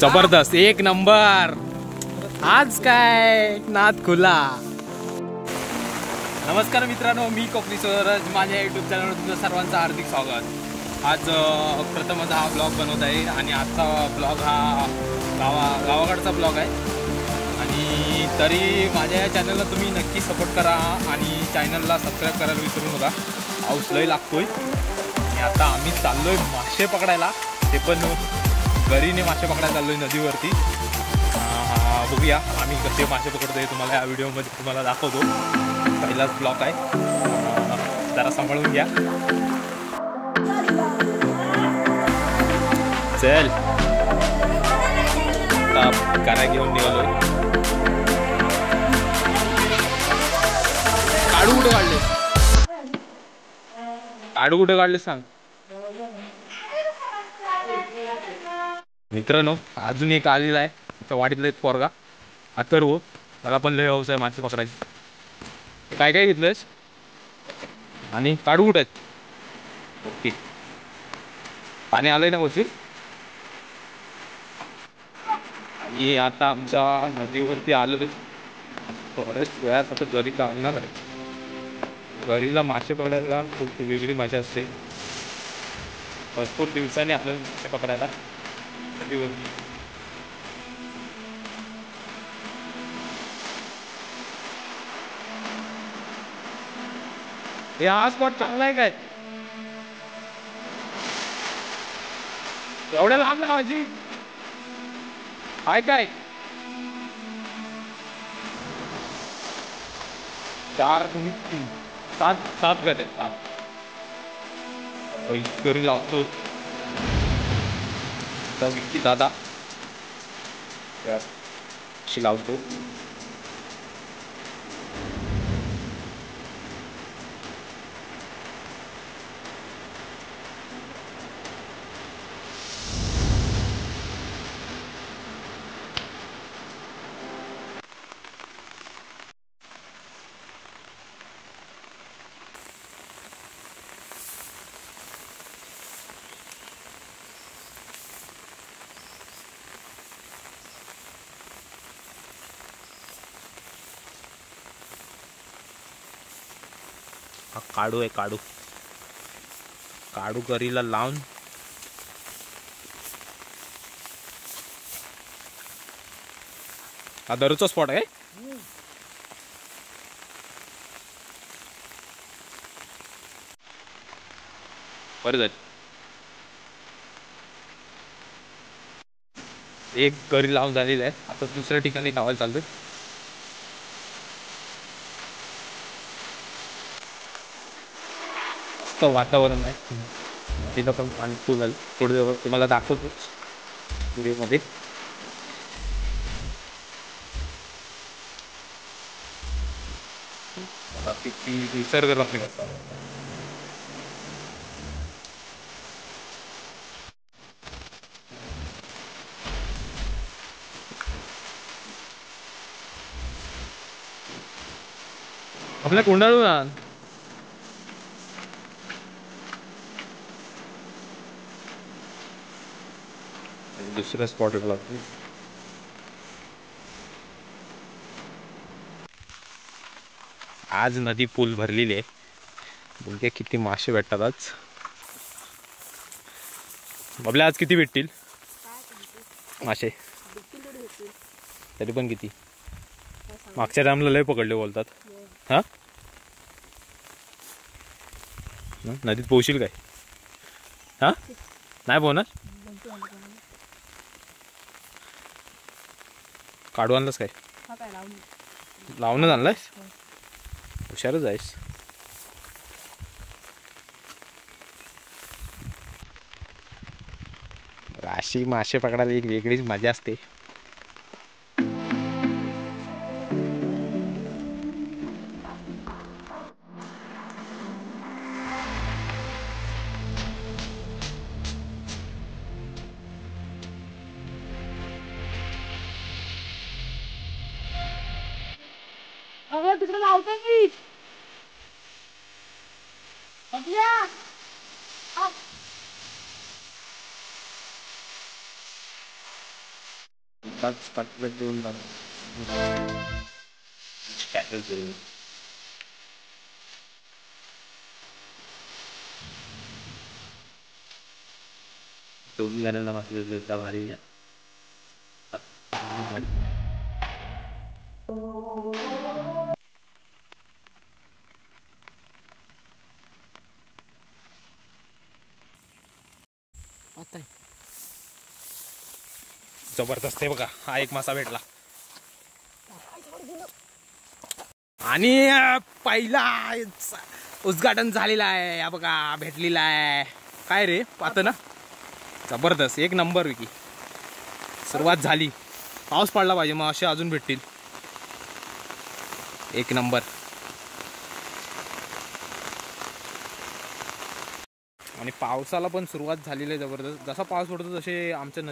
जबरदस्त एक नंबर. आज काय नाद खुला. नमस्कार मित्रांनो, मी कोकणी सूरज, माझ्या यूट्यूब चॅनलवर तुमचं सर्वांचं हार्दिक स्वागत. आज प्रथमच हा ब्लॉग बनवत आहे आणि आजचा ब्लॉग हा गावाकडचा ब्लॉग आहे. आणि तरी माझ्या या चॅनलला तुम्ही नक्की सपोर्ट करा आणि चॅनलला सबस्क्राईब करायला विसरू नका. पाऊस लय लागतोय आणि आता आम्ही चाललोय मासे पकडायला, ते पण घरीने मासे पकडायला चाललोय नदीवरती. बघूया आम्ही कसे मासे पकडतोय, तुम्हाला या व्हिडिओमध्ये तुम्हाला दाखवतो. पहिलाच ब्लॉग आहे, जरा सांभाळून घ्या. चल कारा घेऊन निघालोय. काढू कुठे काढले, काढू कुठे काढले सांग मित्रांनो. अजून एक आलेला आहे त्या वाडीतला एक पोरगा अथर्व. त्याला पण लय हौस आहे मासे पकडायची. काय काय घेतलंयस आणि काढू कुठे आहेत? ओके, पाणी आलंय ना वरती. आणि आता आमच्या नदीवरती आलो. बऱ्याच वेळात आता घरी लागणार आहे. घरीला मासे पकडायला खूप वेगळी मजा असते. भरपूर दिवसांनी आलो मासे पकडायला नदीवरती. हे हा स्पॉट चांगला आहे काय? एवढ्या लांब लावायची आहे काय? 4 तुम्ही 3 7 गट आहेत. घरी लावतो विक्की दादा अशी लावतो. हा काढू आहे, काढू काढू करीला लावून हा दररोजचा स्पॉट आहे. बरं झालं एक करी लावून झालेलं आहे. आता दुसऱ्या ठिकाणी लावायला चाललोय. वातावरण आहे तिथं पण पाणी फुल झालं. थोडं तुम्हाला दाखवतो व्हिडिओमध्ये. निसर्ग रम्य आपल्या कोंडाळून आण. दुसऱ्या स्पॉटला लागतो. आज नदी पूल भरलेली आहे. बघूया किती मासे भेटतात आज. आपल्या आज किती भेटतील मासे? तरी पण किती? मागच्या टाइमला लय पकडले बोलतात. हा नदीत पोहशील काय? हा नाही पोहणार. काढू आणलास काय? लावूनच आणलायस? हुशारच आहेस. अशी मासे पकडायला एक वेगळीच मजा असते. तिकडे लावतो मी. पाठ देऊन दोन्ही गाण्यांना वाचलेला भारी जबरदस्त आहे बघा. हा एक मासा भेटला आणि पहिला उद्घाटन झालेला आहे. हा बघा भेटलेला आहे. काय रे पाहतं ना, जबरदस्त एक नंबर विकी. सुरुवात झाली, पाऊस पडला पाहिजे मग असे अजून भेटतील. एक नंबर. आणि पावसाला पण सुरुवात झालेली आहे जबरदस्त. जसा पाऊस पडतो तसे आमच्या